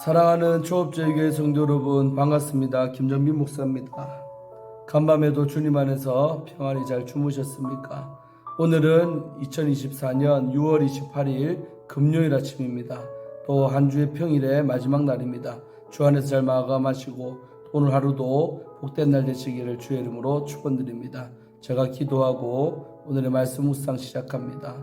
사랑하는 초업제교회 성도 여러분, 반갑습니다. 김정민 목사입니다. 간밤에도 주님 안에서 평안히 잘 주무셨습니까? 오늘은 2024년 6월 28일 금요일 아침입니다. 또 한 주의 평일의 마지막 날입니다. 주 안에서 잘 마감하시고 오늘 하루도 복된 날 되시기를 주의 이름으로 축원드립니다. 제가 기도하고 오늘의 말씀 묵상 시작합니다.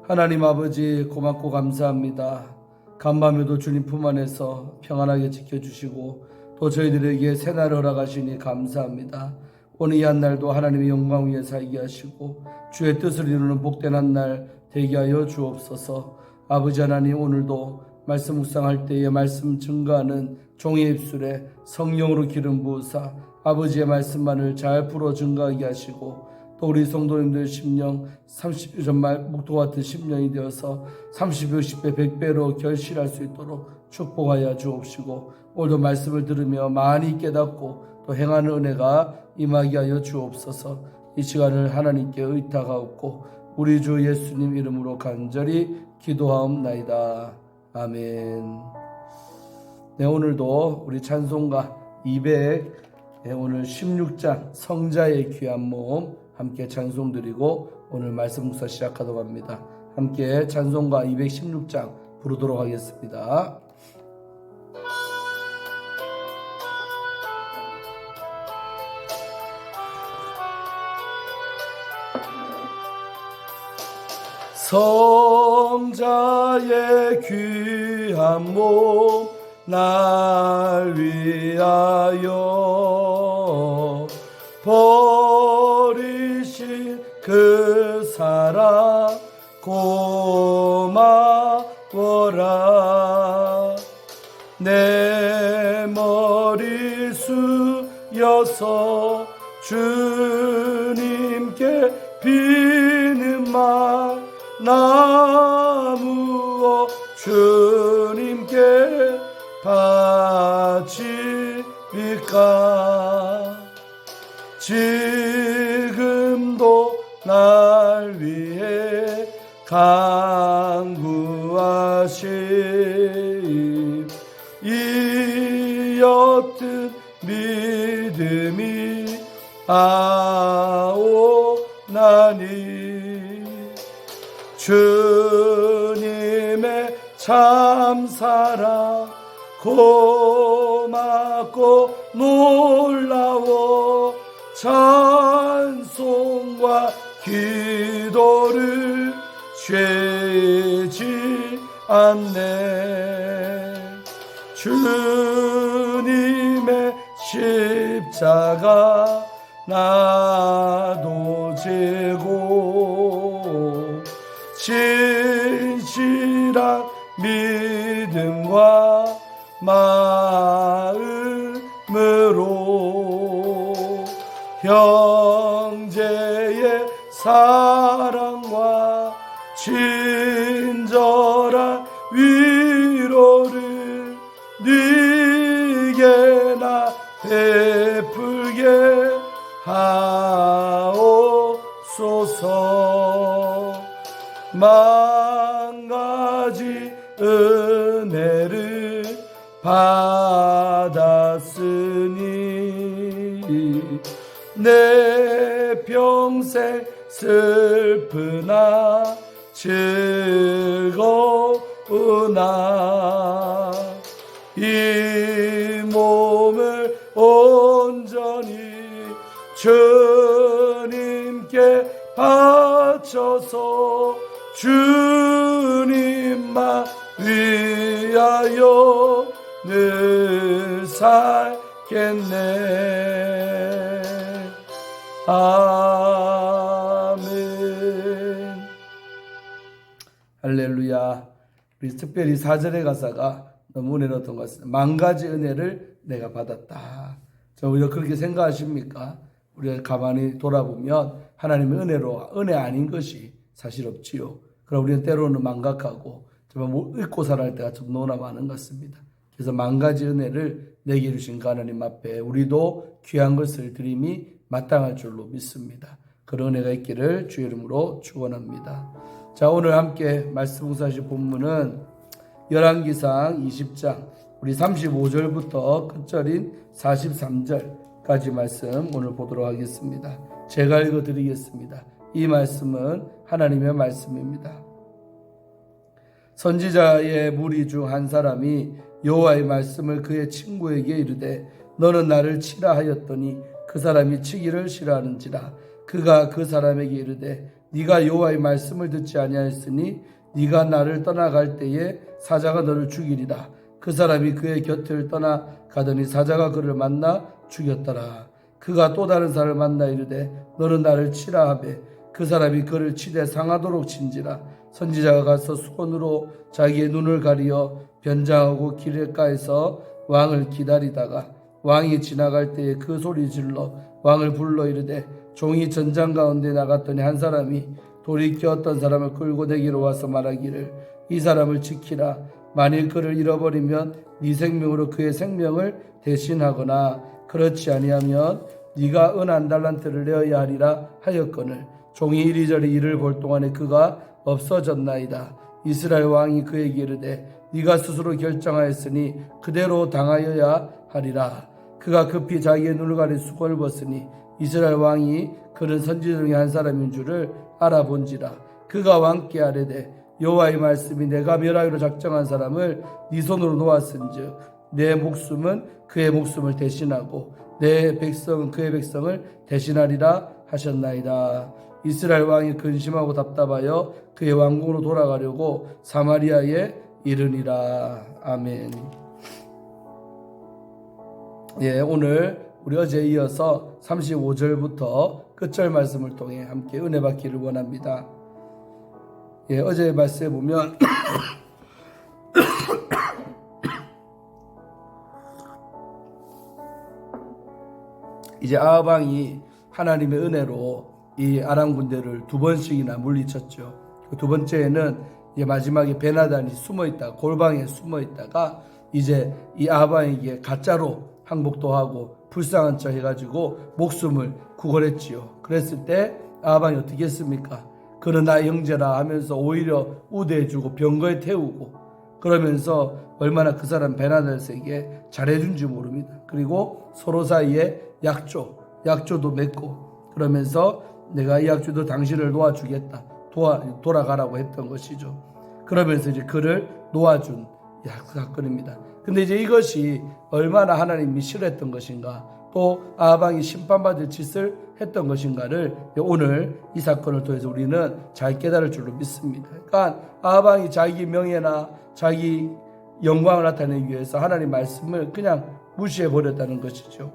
하나님 아버지, 고맙고 감사합니다. 간밤에도 주님 품 안에서 평안하게 지켜주시고 또 저희들에게 새날을 허락하시니 감사합니다. 오늘 이 한 날도 하나님의 영광 위에 살게 하시고 주의 뜻을 이루는 복된 한 날 되게 하여 주옵소서. 아버지 하나님, 오늘도 말씀 묵상할 때에 말씀 증거하는 종의 입술에 성령으로 기름 부으사 아버지의 말씀만을 잘 풀어 증거하게 하시고 또 우리 성도님들 심령 30말 묵도 같은 심령이 되어서 30배, 60배, 100배로 결실할 수 있도록 축복하여 주옵시고 오늘도 말씀을 들으며 많이 깨닫고 또 행하는 은혜가 임하게 하여 주옵소서. 이 시간을 하나님께 의탁하옵고 우리 주 예수님 이름으로 간절히 기도하옵나이다. 아멘. 네, 오늘도 우리 찬송가 200 오늘 16장 성자의 귀한 몸 함께 찬송 드리고 오늘 말씀 묵상 시작하도록 합니다. 함께 찬송가 216장 부르도록 하겠습니다. 성자의 귀한 몸 날 위하여 버리신 그 사랑 고마워라. 내 머리 숙여서 주님께 비는 말 나무어 주님께 바치리까. 지금도 날 위해 간구하시 이 옅은 믿음이 아오나니 주님의 참사랑 고맙고 놀라워 찬송과 기도를 죄지 않네. 주님의 십자가 나도 지고 진실한 믿음과 마음으로 형제의 사랑과 친절한 위로를 네게나 베풀게 하옵소서. 만 가지 은혜를 받았으니 내 평생 슬프나 즐거우나 이 몸을 온전히 주님께 바쳐서 주님만 위하여 늘 살겠네. 아멘. 할렐루야. 우리 특별히 4절의 가사가 너무 은혜로웠던 것 같습니다. 만 가지 은혜를 내가 받았다. 우리가 그렇게 생각하십니까? 우리가 가만히 돌아보면 하나님의 은혜로 은혜 아닌 것이 사실 없지요. 그럼 우리는 때로는 망각하고 정말 못 잊고 살아갈 때가 좀 너무나 많은 것 같습니다. 그래서 만 가지 은혜를 내게 주신 하나님 앞에 우리도 귀한 것을 드림이 마땅할 줄로 믿습니다. 그런 은혜가 있기를 주의 이름으로 축원합니다. 자, 오늘 함께 말씀 묵상하실 본문은 열왕기상 20장 우리 35절부터 끝절인 43절까지 말씀 오늘 보도록 하겠습니다. 제가 읽어드리겠습니다. 이 말씀은 하나님의 말씀입니다. 선지자의 무리 중 한 사람이 여호와의 말씀을 그의 친구에게 이르되 너는 나를 치라 하였더니 그 사람이 치기를 싫어하는지라. 그가 그 사람에게 이르되 네가 여호와의 말씀을 듣지 아니하였으니 네가 나를 떠나갈 때에 사자가 너를 죽이리라. 그 사람이 그의 곁을 떠나 가더니 사자가 그를 만나 죽였더라. 그가 또 다른 사람을 만나 이르되 너는 나를 치라 하되 그 사람이 그를 치되 상하도록 친지라. 선지자가 가서 수건으로 자기의 눈을 가리어 변장하고 길가에서 왕을 기다리다가 왕이 지나갈 때에 그 소리 질러 왕을 불러 이르되 종이 전장 가운데 나갔더니 한 사람이 돌이켜 어떤 사람을 끌고 내게로 와서 말하기를 이 사람을 지키라. 만일 그를 잃어버리면 네 생명으로 그의 생명을 대신하거나 그렇지 아니하면 네가 은 한 달란트를 내어야 하리라 하였거늘 종이 이리저리 이를 볼 동안에 그가 없어졌나이다. 이스라엘 왕이 그에게 이르되 네가 스스로 결정하였으니 그대로 당하여야 하리라. 그가 급히 자기의 눈을 가린 수건을 벗으니 이스라엘 왕이 그는 선지자 중에 한 사람인 줄을 알아본지라. 그가 왕께 아뢰되 여호와의 말씀이 내가 멸하기로 작정한 사람을 네 손으로 놓았은즉 내 목숨은 그의 목숨을 대신하고 내 백성은 그의 백성을 대신하리라 하셨나이다. 이스라엘 왕이 근심하고 답답하여 그의 왕궁으로 돌아가려고 사마리아에 이르니라. 아멘. 오늘 우리 어제에 이어서 35절부터 끝절 말씀을 통해 함께 은혜 받기를 원합니다. 어제의 말씀에 보면 이제 아합 왕이 하나님의 은혜로 이 아람 군대를 두 번씩이나 물리쳤죠. 두 번째에는 이제 마지막에 베나단이 숨어있다 골방에 숨어있다가 이제 이 아합 왕에게 가짜로 항복도 하고 불쌍한 척 해가지고 목숨을 구걸했지요. 그랬을 때 아합 왕이 어떻게 했습니까? 그는 나의 형제라 하면서 오히려 우대해주고 병거에 태우고 그러면서 얼마나 그 사람 베나단에게 잘해준지 모릅니다. 그리고 서로 사이에 약조도 맺고 그러면서 내가 이 약조도 당신을 놓아주겠다 돌아가라고 했던 것이죠. 그러면서 이제 그를 놓아준 사건입니다. 근데 이제 이것이 얼마나 하나님이 싫어했던 것인가 또 아합 왕이 심판받을 짓을 했던 것인가를 오늘 이 사건을 통해서 우리는 잘 깨달을 줄로 믿습니다. 그러니까 아합 왕이 자기 명예나 자기 영광을 나타내기 위해서 하나님 말씀을 그냥 무시해버렸다는 것이죠.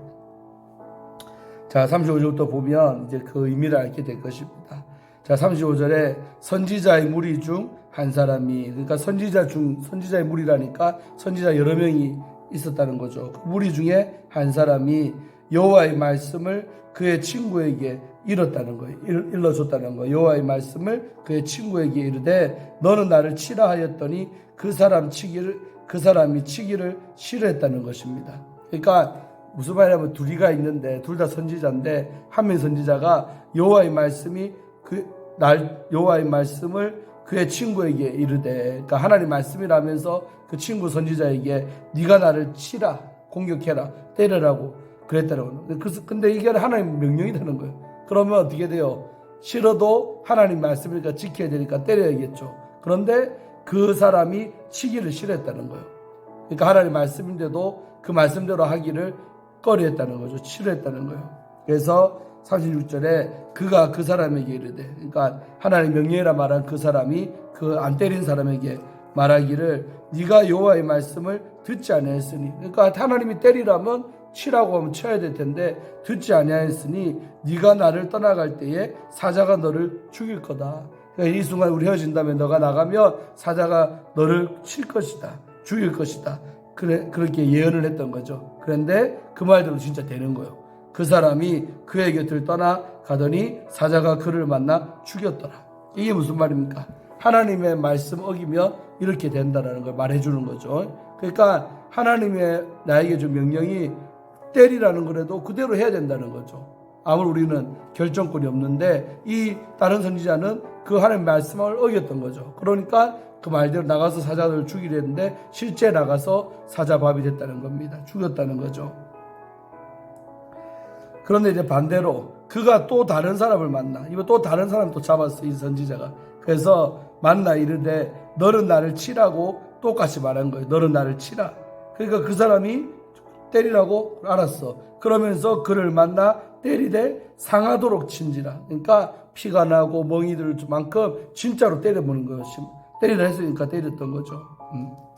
자, 35절부터 보면 이제 그 의미를 알게 될 것입니다. 자, 35절에 선지자의 무리 중 한 사람이, 그러니까 선지자의 무리라니까 선지자 여러 명이 있었다는 거죠. 그 무리 중에 한 사람이 여호와의 말씀을 그의 친구에게 일러줬다는 거예요. 여호와의 말씀을 그의 친구에게 이르되 너는 나를 치라 하였더니 그 사람이 치기를 싫어했다는 것입니다. 그러니까 무슨 말이냐면 둘이가 있는데 둘 다 선지자인데 한 명 선지자가 여호와의 말씀을 그의 친구에게 이르되, 그러니까 하나님 말씀이라면서 그 친구 선지자에게 네가 나를 치라, 공격해라, 때려라고 그랬다는 거예요. 근데 이게 하나님 명령이 되는 거예요. 그러면 어떻게 돼요? 싫어도 하나님 말씀이니까 지켜야 되니까 때려야겠죠. 그런데 그 사람이 치기를 싫어했다는 거예요. 그러니까 하나님 말씀인데도 그 말씀대로 하기를 꺼려했다는 거죠. 싫어했다는 거예요. 그래서 36절에 그가 그 사람에게 이르되, 그러니까 하나님 명령이라 말한 그 사람이 그 안 때린 사람에게 말하기를 네가 여호와의 말씀을 듣지 아니하였으니, 그러니까 하나님이 때리라면 치라고 하면 쳐야 될 텐데 듣지 아니하였으니 네가 나를 떠나갈 때에 사자가 너를 죽일 거다. 그러니까 이 순간 우리 헤어진다면 너가 나가면 사자가 너를 칠 것이다, 죽일 것이다. 그렇게 예언을 했던 거죠. 그런데 그 말대로 진짜 되는 거예요. 그 사람이 그의 곁을 떠나 가더니 사자가 그를 만나 죽였더라. 이게 무슨 말입니까? 하나님의 말씀 어기면 이렇게 된다는 걸 말해주는 거죠. 그러니까 하나님의 나에게 준 명령이 때리라는 거라도 그대로 해야 된다는 거죠. 아무리 우리는 결정권이 없는데 이 다른 선지자는 그 하나님 말씀을 어겼던 거죠. 그러니까 그 말대로 나가서 사자들을 죽이려 했는데 실제 나가서 사자밥이 됐다는 겁니다. 죽였다는 거죠. 그런데 이제 반대로 그가 또 다른 사람을 만나. 이거 또 다른 사람 또 잡았어, 이 선지자가. 그래서 만나 이르되 너는 나를 치라고 똑같이 말한 거예요. 너는 나를 치라. 그러니까 그 사람이 때리라고 알았어. 그러면서 그를 만나 때리되 상하도록 친지라. 그러니까 피가 나고 멍이 들 만큼 진짜로 때려보는 거예요. 때리라 했으니까 때렸던 거죠.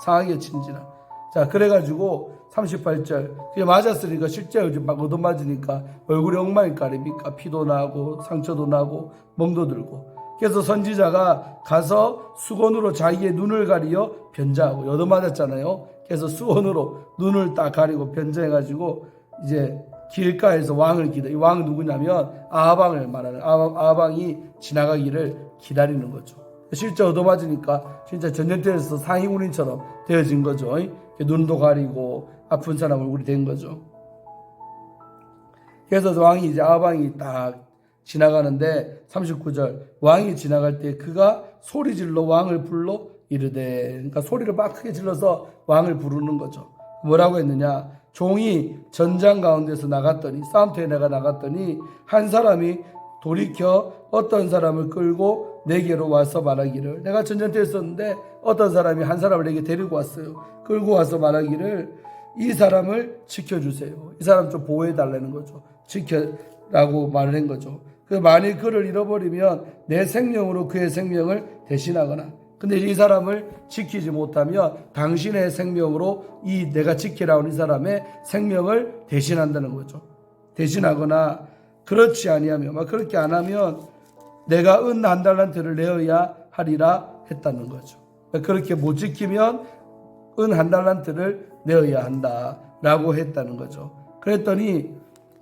상하게 친지라. 자, 그래가지고 38절 그게 맞았으니까 실제 막 얻어맞으니까 얼굴에 엉망이 가립니까? 피도 나고 상처도 나고 멍도 들고. 그래서 선지자가 가서 수건으로 자기의 눈을 가리어 변자하고 얻어맞았잖아요. 그래서 수건으로 눈을 딱 가리고 변자해가지고 이제 길가에서 왕을 기다려. 이 왕은 누구냐면 아하방을 말하는 아하방이 지나가기를 기다리는 거죠. 실제 얻어맞으니까 진짜 전쟁터에서 상위군인처럼 되어진 거죠. 눈도 가리고 아픈 사람 얼굴이 된 거죠. 그래서 왕이 이제 아방이 딱 지나가는데 39절 왕이 지나갈 때 그가 소리질러 왕을 불러 이르되, 그러니까 소리를 막 크게 질러서 왕을 부르는 거죠. 뭐라고 했느냐? 종이 전장 가운데서 나갔더니 싸움터에 내가 나갔더니 한 사람이 돌이켜 어떤 사람을 끌고 내게로 와서 말하기를, 내가 전쟁터에 있었는데 어떤 사람이 한 사람을 내게 데리고 왔어요. 끌고 와서 말하기를 이 사람을 지켜주세요. 이 사람 좀 보호해달라는 거죠. 지켜라고 말을 한 거죠. 만일 그를 잃어버리면 내 생명으로 그의 생명을 대신하거나, 근데 이 사람을 지키지 못하면 당신의 생명으로 이 내가 지키라는 이 사람의 생명을 대신한다는 거죠. 대신하거나 그렇지 아니하면, 그렇게 안 하면 내가 은 한 달란트를 내어야 하리라 했다는 거죠. 그렇게 못 지키면 은 한 달란트를 내어야 한다라고 했다는 거죠. 그랬더니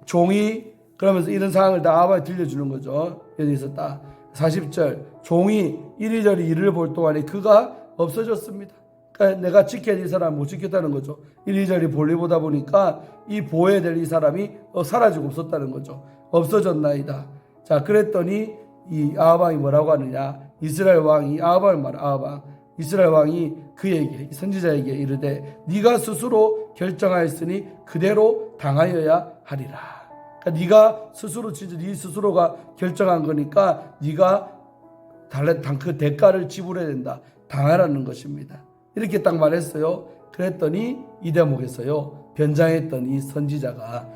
종이 그러면서 이런 상황을 다 아바에 들려주는 거죠. 여기 있었다. 40절 종이 이리저리 일을 볼 동안에 그가 없어졌습니다. 그러니까 내가 지켜야 될 사람 못 지켰다는 거죠. 이리저리 볼일 보다 보니까 이 보호해야 될 이 사람이 사라지고 없었다는 거죠. 없어졌나이다. 자, 그랬더니 이 아하방이 뭐라고 하느냐? 이스라엘 왕이 아하방을 말해. 아하방 이스라엘 왕이 그에게 선지자에게 이르되 네가 스스로 결정하였으니 그대로 당하여야 하리라. 그러니까 네가 스스로 진짜 네 스스로가 결정한 거니까 네가 그 대가를 지불해야 된다. 당하라는 것입니다. 이렇게 딱 말했어요. 그랬더니 이 대목에서요 변장했던 이 선지자가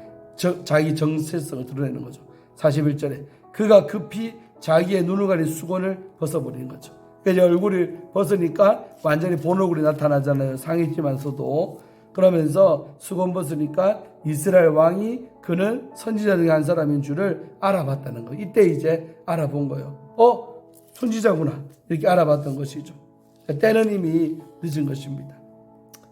자기 정체성을 드러내는 거죠. 41절에 그가 급히 자기의 눈을 가린 수건을 벗어버리는 거죠. 그래서 얼굴을 벗으니까 완전히 본 얼굴이 나타나잖아요. 상했지만서도. 그러면서 수건 벗으니까 이스라엘 왕이 그는 선지자 중에 한 사람인 줄을 알아봤다는 거예요. 이때 이제 알아본 거예요. 선지자구나. 이렇게 알아봤던 것이죠. 때는 이미 늦은 것입니다.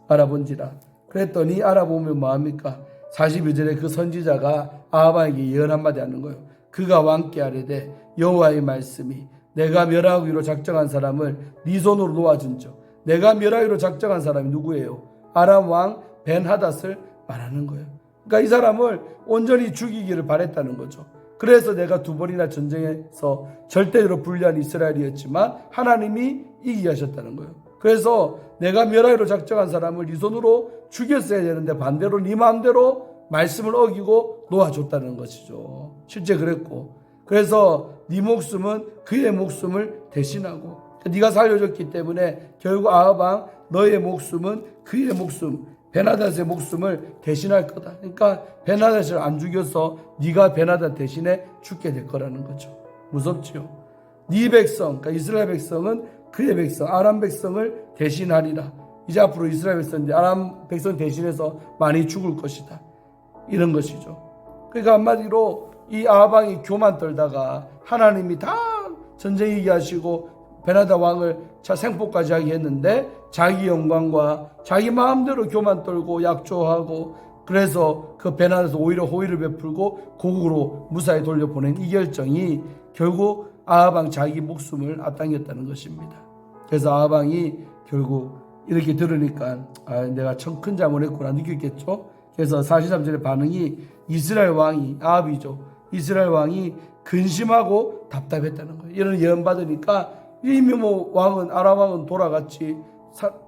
알아본지라. 그랬더니 알아보면 뭐합니까? 42절에 그 선지자가 아하방에게 예언 한마디 하는 거예요. 그가 왕께 아뢰되 여호와의 말씀이 내가 멸하기로 작정한 사람을 네 손으로 놓아준즉, 내가 멸하기로 작정한 사람이 누구예요? 아람 왕 벤하닷을 말하는 거예요. 그러니까 이 사람을 온전히 죽이기를 바랬다는 거죠. 그래서 내가 두 번이나 전쟁에서 절대로 불리한 이스라엘이었지만 하나님이 이기게 하셨다는 거예요. 그래서 내가 멸하기로 작정한 사람을 네 손으로 죽였어야 되는데 반대로 네 마음대로 말씀을 어기고 놓아줬다는 것이죠. 실제 그랬고, 그래서 네 목숨은 그의 목숨을 대신하고, 네가 살려줬기 때문에 결국 아하방 너의 목숨은 그의 목숨, 베나닷의 목숨을 대신할 거다. 그러니까 베나닷을 안 죽여서 네가 베나닷 대신에 죽게 될 거라는 거죠. 무섭지요. 네 백성, 그러니까 이스라엘 백성은 그의 백성, 아람 백성을 대신하리라. 이제 앞으로 이스라엘 백성인데 아람 백성 대신해서 많이 죽을 것이다. 이런 것이죠. 그러니까 한마디로 이 아하방이 교만 떨다가 하나님이 다 전쟁 이기게 하시고 베나다 왕을 생포까지 하게 했는데 자기 영광과 자기 마음대로 교만 떨고 약조하고, 그래서 그 베나다에서 오히려 호의를 베풀고 고국으로 무사히 돌려보낸 이 결정이 결국 아하방 자기 목숨을 앞당겼다는 것입니다. 그래서 아하방이 결국 이렇게 들으니까 내가 참 큰 잘못했구나 느꼈겠죠. 그래서 43절의 반응이 이스라엘 왕이 아합이죠. 이스라엘 왕이 근심하고 답답했다는 거예요. 이런 예언 받으니까 이미 왕은 아람 왕은 돌아갔지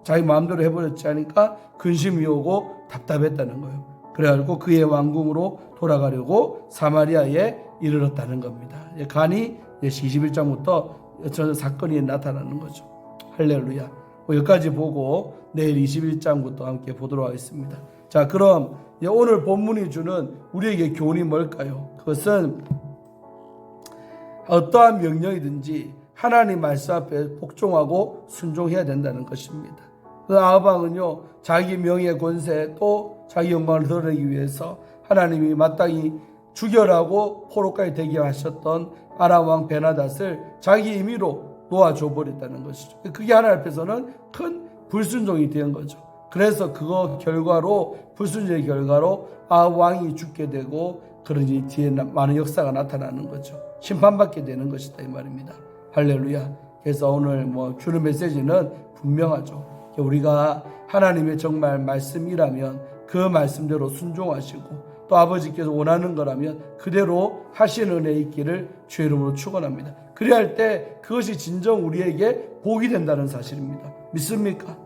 자기 마음대로 해버렸지 하니까 근심이 오고 답답했다는 거예요. 그래가지고 그의 왕궁으로 돌아가려고 사마리아에 이르렀다는 겁니다. 간이 21장부터 저 사건이 나타나는 거죠. 할렐루야. 여기까지 보고 내일 21장부터 함께 보도록 하겠습니다. 자, 그럼 오늘 본문이 주는 우리에게 교훈이 뭘까요? 그것은 어떠한 명령이든지 하나님 말씀 앞에 복종하고 순종해야 된다는 것입니다. 아합 왕은요, 자기 명예 권세 또 자기 영광을 드러내기 위해서 하나님이 마땅히 죽여라고 포로까지 되게 하셨던 아람 왕 베나닷을 자기 임의로 놓아줘 버렸다는 것이죠. 그게 하나님 앞에서는 큰 불순종이 된 거죠. 그래서 그거 결과로 불순종의 결과로 아합 왕이 죽게 되고 그러니 뒤에 많은 역사가 나타나는 거죠. 심판받게 되는 것이다 이 말입니다. 할렐루야. 그래서 오늘 주는 메시지는 분명하죠. 우리가 하나님의 정말 말씀이라면 그 말씀대로 순종하시고 또 아버지께서 원하는 거라면 그대로 하시는 은혜 있기를 주의 이름으로 축원합니다. 그래야 할 때 그것이 진정 우리에게 복이 된다는 사실입니다. 믿습니까?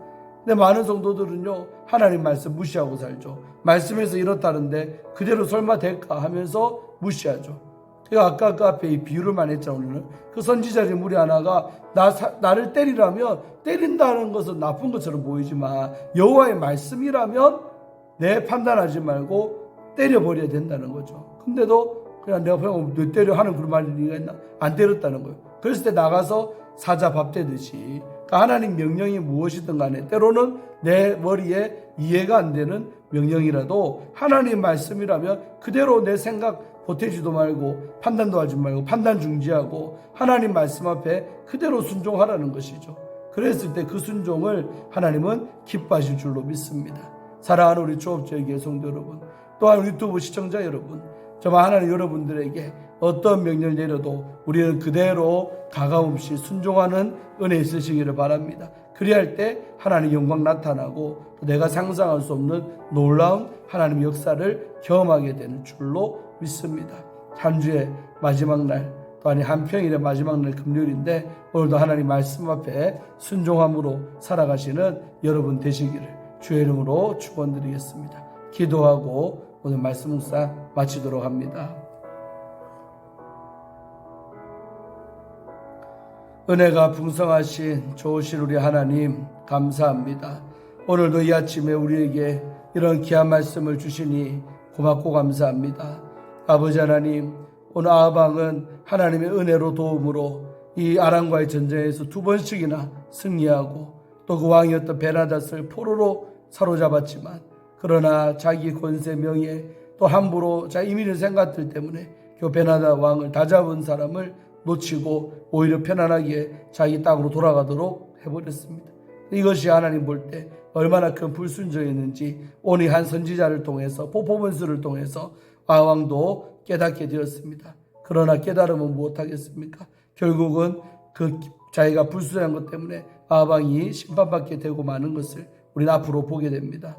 근데 많은 성도들은요, 하나님 말씀 무시하고 살죠. 말씀에서 이렇다는데 그대로 설마 될까 하면서 무시하죠. 아까 그 앞에 이 비유를 많이 했잖아요. 오늘은 그 선지자의 무리 하나가 나를 때리라면 때린다는 것은 나쁜 것처럼 보이지만 여호와의 말씀이라면 내 판단하지 말고 때려버려야 된다는 거죠. 근데도 그냥 내가 그냥 너 때려 하는 그런 말이 있나? 안 때렸다는 거예요. 그랬을 때 나가서 사자 밥 되듯이 그러니까 하나님 명령이 무엇이든 간에 때로는 내 머리에 이해가 안 되는 명령이라도 하나님 말씀이라면 그대로 내 생각 보태지도 말고 판단도 하지 말고 판단 중지하고 하나님 말씀 앞에 그대로 순종하라는 것이죠. 그랬을 때 그 순종을 하나님은 기뻐하실 줄로 믿습니다. 사랑하는 우리 조업자에게 성도 여러분, 또한 유튜브 시청자 여러분, 정말 하나님 여러분들에게 어떤 명령을 내려도 우리는 그대로 가감없이 순종하는 은혜 있으시기를 바랍니다. 그리할 때 하나님 영광 나타나고 또 내가 상상할 수 없는 놀라운 하나님의 역사를 경험하게 되는 줄로 믿습니다. 한 주의 마지막 날, 또 아니 한 평일의 마지막 날 금요일인데 오늘도 하나님 말씀 앞에 순종함으로 살아가시는 여러분 되시기를 주의 이름으로 축원드리겠습니다. 기도하고 오늘 말씀 묵상 마치도록 합니다. 은혜가 풍성하신 좋으신 우리 하나님 감사합니다. 오늘도 이 아침에 우리에게 이런 귀한 말씀을 주시니 고맙고 감사합니다. 아버지 하나님, 오늘 아합 왕은 하나님의 은혜로 도움으로 이 아람과의 전쟁에서 2번씩이나 승리하고 또 그 왕이었던 베나닷을 포로로 사로잡았지만 그러나 자기 권세 명예 또 함부로 자기 이민의 생각들 때문에 그 베나닷 왕을 다잡은 사람을 놓치고 오히려 편안하게 자기 땅으로 돌아가도록 해버렸습니다. 이것이 하나님 볼 때 얼마나 큰 불순종이었는지 오늘 한 선지자를 통해서 포포문수를 통해서 아왕도 깨닫게 되었습니다. 그러나 깨달으면 무엇하겠습니까? 결국은 그 자기가 불순한 것 때문에 아왕이 심판받게 되고 마는 것을 우리는 앞으로 보게 됩니다.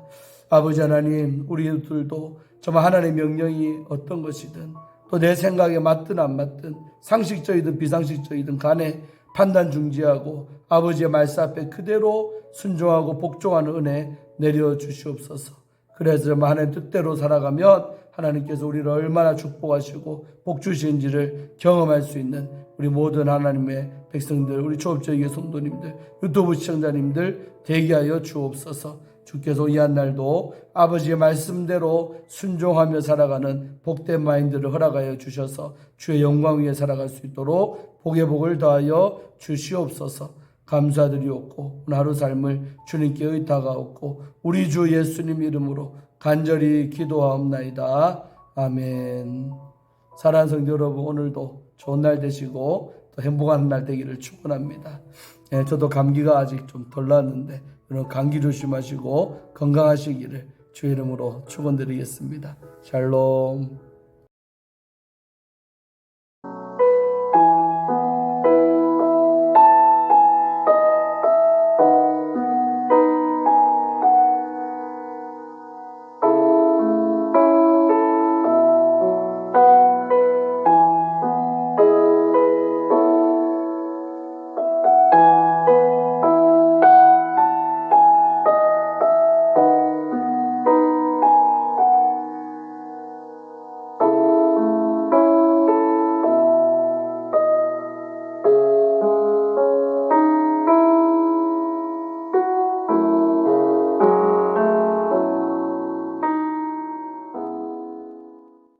아버지 하나님, 우리들도 정말 하나님의 명령이 어떤 것이든 또 내 생각에 맞든 안 맞든 상식적이든 비상식적이든 간에 판단 중지하고 아버지의 말씀 앞에 그대로 순종하고 복종하는 은혜 내려주시옵소서. 그래서 정말 하나님 뜻대로 살아가면 하나님께서 우리를 얼마나 축복하시고 복주시는지를 경험할 수 있는 우리 모든 하나님의 백성들, 우리 초업적의 성도님들, 유튜브 시청자님들 되게 하여 주옵소서. 주께서 이 한 날도 아버지의 말씀대로 순종하며 살아가는 복된 마인드를 허락하여 주셔서 주의 영광 위에 살아갈 수 있도록 복의 복을 더하여 주시옵소서. 감사드리옵고 오늘 하루 삶을 주님께 의탁하옵고 우리 주 예수님 이름으로 간절히 기도하옵나이다. 아멘. 사랑하는 성도 여러분, 오늘도 좋은 날 되시고 또 행복한 날 되기를 축원합니다. 저도 감기가 아직 좀 덜 났는데 여러분 감기 조심하시고 건강하시기를 주의 이름으로 축원드리겠습니다. 샬롬.